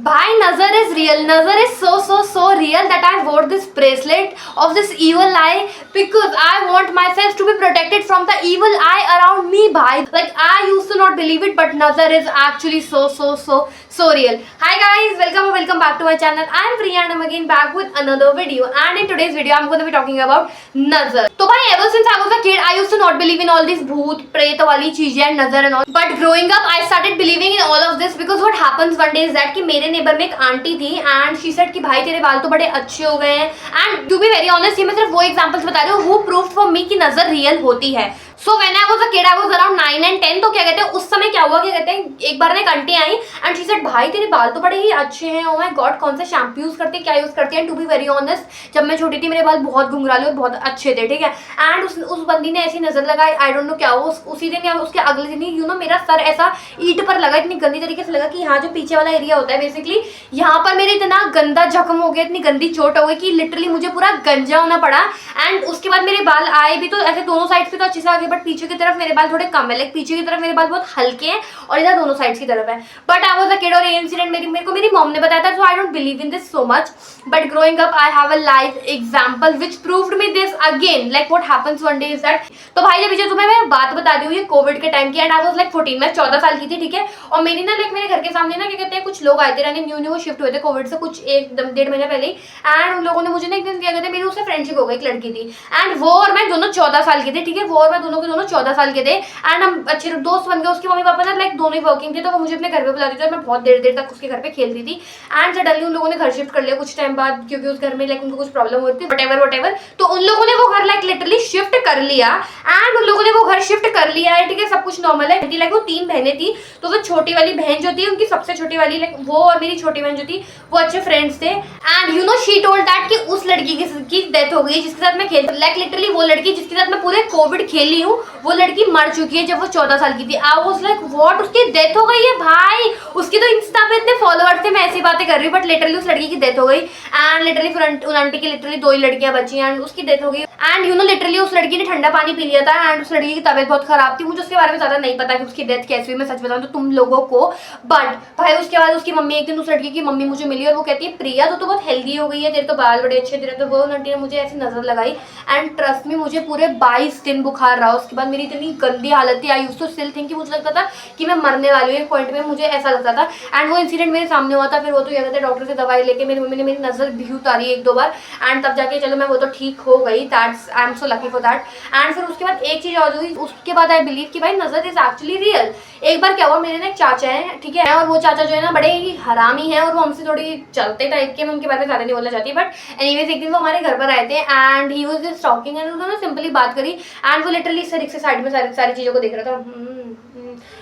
Bhai, Nazar is real. Nazar is so real that I wore this bracelet of this evil eye because I want myself to be protected from the evil eye around me, bhai. Like, I used to not believe it, but Nazar is actually so real. Hi guys, welcome back to my channel. I am Priya and I'm again back with another video. And in today's video, I'm going to be talking about Nazar. So bhai, ever since I was a kid, I used to not believe in all these bhoot, pret wali cheezein and Nazar and all. But growing up, I started believing in all of this because what happens one day is that कि मेरे neighbour में एक aunty थी and she said कि भाई तेरे बाल तो बड़े अच्छे हो गए हैं. And to be very honest, ये मैं सिर्फ वो एग्जांपल्स बता रही हूँ हु प्रूव्ड फॉर मी कि नजर रियल होती है. So when I was a kid, I was around 9 and 10. तो क्या कहते हैं उस समय क्या हुआ, क्या कहते हैं एक बार ना एक aunty I and she said भाई तेरे बाल तो बड़े ही अच्छे हैं. ओ माय गॉड, कौन सा शैम्पू यूज करती है, क्या यूज करती है. And to be very honest, जब मैं छोटी थी मेरे बाल बहुत घुंघराले और बहुत अच्छे थे, ठीक है. एंड उस बंदी ने ऐसी नजर लगाई, आई डोंट नो क्या हुआ. उसी दिन या उसके अगले दिन ही मेरा सर ऐसा ईंट पर लगा, इतनी गंदी तरीके से लगा कि यहाँ जो पीछे वाला एरिया होता है बेसिकली, यहाँ पर मेरे इतना गंदा जख्म हो गया, इतनी गंदी चोट हो गई कि लिटरली मुझे पूरा गंजा होना पड़ा. एंड उसके बाद मेरे बाल आए भी तो ऐसे दोनों साइड से तो अच्छे से आ गए, बट पीछे की तरफ मेरे बाल थोड़े कम है. लाइक पीछे की तरफ मेरे बाल बहुत हल्के हैं और इधर दोनों साइड्स की तरफ है. But I was a kid और ये इंसिडेंट मेरे को मेरी मॉम ने बताया था. So I don't believe in this so much, but growing up I have a live example which proved me this again. Like what happens one day is that. तो भाई जब पीछे तुम्हें मैं बात बता दी हूँ ये कोविड के टाइम की, एंड आई वाज लाइक 14, मैं 14 साल की थी, ठीक है. और मेरी ना लाइक मेरे घर के सामने ना क्या कहते हैं कुछ लोग आए थे रहने, न्यू शिफ्ट हुए थे कोविड से कुछ 1-1.5 महीने पहले. एंड उन लोगों ने मुझे ना एक दिन क्या कहते हैं मेरी उससे फ्रेंडशिप हो गई, एक लड़की थी. एंड वो और मैं दोनों 14 साल के थे, ठीक है. वो और मैं दोनों के दोनों 14 साल के थे. एंड हम अच्छे दोस्त बन गए. उसके मम्मी पापा ना लाइक दोनों ही वर्किंग थे, तो वो मुझे अपने घर पे बुलाते थे. मैं बहुत देर तक उसके घर पे खेलती थी. एंड सडनली उन लोगों ने घर शिफ्ट कर लिया कुछ टाइम बाद, क्योंकि उस घर में लाइक उनको कुछ प्रॉब्लम हो रही थी, वटेवर. तो उन लोगों ने वो घर लाइक लिटरली शिफ्ट कर लिया. एंड उन लोगों ने वो घर शिफ्ट कर लिया है, ठीक है. सब कुछ नॉर्मल है. लाइक वो 3 बहनें थी, तो वो छोटी वाली बहन जो थी उनकी सबसे छोटी वाली लाइक वो और मेरी छोटी बहन जो थी वो अच्छे फ्रेंड्स थे. And you know she told that कि उस लड़की की डेथ हो गई जिसके साथ मैं खेलती. लाइक लिटरली वो लड़की जिसके साथ मैं पूरे कोविड खेली हूँ वो लड़की मर चुकी है जब वो 14 साल की थी. आई वाज लाइक व्हाट, उसकी डेथ हो गई है भाई. उसकी तो इंस्टा पे इतने फॉलोअर्स थे, मैं ऐसी बातें कर रही हूँ, बट लिटरली उस लड़की की डेथ हो गई. एंड लिटरली उन आंटी की लिटरली 2 ही लड़कियां बची एंड उसकी डेथ हो गई. एंड यू नो लिटरली उस लड़की ने ठंडा पानी पी लिया था एंड उस लड़की की तबीयत बहुत खराब थी. मुझे उसके बारे में ज्यादा नहीं पता कि उसकी डेथ कैसी हुई, मैं सच बताऊं तो तुम लोगों को. बट भाई उसके बाद उसकी मम्मी, एक दिन उस लड़की की मम्मी मुझे मिली और वो कहती है प्रिया तो बहुत हेल्दी हो गई है, तेरे तो बाल बड़े अच्छे तेरे. तो वो आंटी ने मुझे ऐसी नजर लगाई एंड ट्रस्ट में मुझे पूरे 22 दिन बुखार रहा. उसके बाद मेरी इतनी गंदी हालत थी. I used to still think कि मुझे लगता था कि मैं मरने वाली हूँ. एक पॉइंट में मुझे ऐसा लगता था. एंड वो इंसिडेंट मेरे सामने हुआ था. फिर वो तो क्या कहते हैं डॉक्टर से दवाई लेके मेरी मम्मी ने मेरी नजर भी उतारी 1-2 बार एंड तब जाके चलो मैं वो तो ठीक हो गई. That's I am so lucky for that. And फिर उसके बाद एक चीज और हुई. उसके बाद आई बिलीव कि भाई नजर इज एक्चुअली रियल. एक बार क्या हुआ, मेरे ना एक चाचा है, ठीक है. और वो चाचा जो है ना बड़े ही हरामी है और वो हमसे थोड़ी चलते टाइप के. मैं उनके बारे में ज्यादा नहीं बोलना चाहती, बट एनीवेज एक दिन वो हमारे घर पर आए थे and he was just talking and उन्होंने सिंपली बात करी. एंड वो लिटरली इस तरीके से साइड में सारी चीजों को देख रहा था.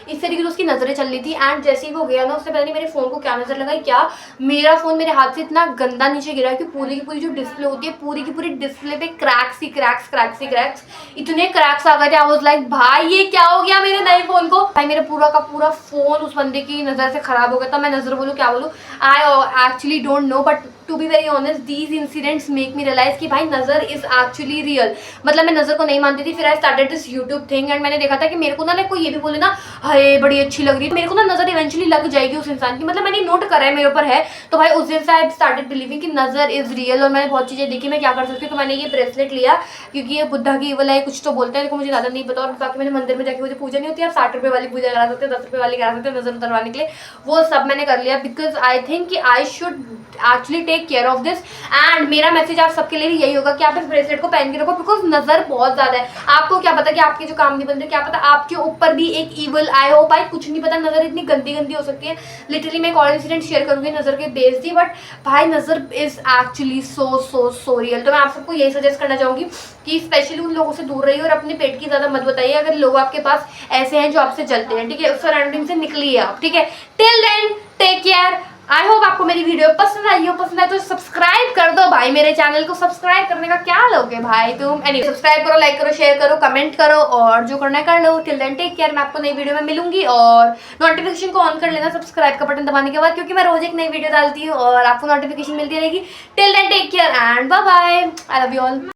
इस तरीके से उसकी नजरें चल रही थी. एंड जैसे ही वो गया ना, उससे पहले मेरे फोन को क्या नजर लगाई, क्या मेरा फोन मेरे हाथ से इतना गंदा नीचे गिरा कि पूरी की पूरी जो डिस्प्ले होती है पूरी की पूरी डिस्प्ले पे क्रैक्स इतने क्रैक्स आ गए थे. आई वाज लाइक भाई ये क्या हो गया मेरे नए फोन को. भाई मेरा पूरा का पूरा फोन उस बंदे की नजर से खराब हो गया था. मैं नजर बोलूँ क्या बोलूँ, I actually don't know, but to be very honest these incidents make me realise कि भाई नजर इज एक्चुअली रियल. मतलब मैं नजर को नहीं मानती थी. फिर I started this YouTube thing and मैंने देखा था कि मेरे को ना कोई ये भी बोले ना हाय बड़ी अच्छी लग रही है, मेरे को ना नजर इवेंचुअली लग जाएगी उस इंसान की. मतलब मैंने नोट करा है मेरे ऊपर है. तो भाई उस दिन से आई स्टार्टेड बिलीविंग कि नजर इज रियल. और मैंने बहुत चीजें देखी, मैं क्या कर सकती हूँ. तो मैंने ये ब्रेसलेट लिया क्योंकि ये बुद्धा की इवल है कुछ तो बोलते हैं, देखो मुझे ज्यादा नहीं पता. और बाकी मैंने मंदिर में जाके मुझे पूजा नहीं होती, आप 60 रुपये वाली पूजा करा सकते हो, 10 रुपये वाली करा सकते हो नजर उतरवाने के लिए. वो सब मैंने कर लिया बिकॉज आई थिंक कि I should actually take care of this. And मेरा मैसेज आप सबके लिए यही होगा कि आप इस ब्रेसलेट को पहन के रखो बिकॉज नजर बहुत ज्यादा है. आपको क्या पता कि आपके जो काम नहीं बन रहे, क्या पता आपके ऊपर भी एक इवल आए हो. भाई कुछ नहीं पता, नजर इतनी गंदी हो सकती है. लिटरली मैं एक और इंसिडेंट शेयर करूंगी नजर के बेस दी, बट भाई नजर इज एक्चुअली सो रियल. तो मैं आप सबको यही सजेस्ट करना चाहूंगी कि स्पेशली उन लोगों से दूर रहिए और अपने पेट की ज्यादा मत बताइए. अगर लोग आपके पास ऐसे हैं जो आपसे जलते हैं, ठीक है, उस सराउंडिंग से निकलिए आप, ठीक है. Till then take care. I hope आपको मेरी वीडियो पसंद आई हो. पसंद आए तो सब्सक्राइब कर दो भाई. मेरे चैनल को सब्सक्राइब करने का क्या लोगे भाई तुम. एनीवे सब्सक्राइब करो, लाइक करो, शेयर करो, कमेंट करो और जो करना है कर लो. Till then take care. मैं आपको नई वीडियो में मिलूंगी और नोटिफिकेशन को ऑन कर लेना सब्सक्राइब का बटन दबाने के बाद, क्योंकि मैं रोज एक नई वीडियो डालती हूँ और आपको नोटिफिकेशन मिलती रहेगी. Till then take care and bye bye. I love you all.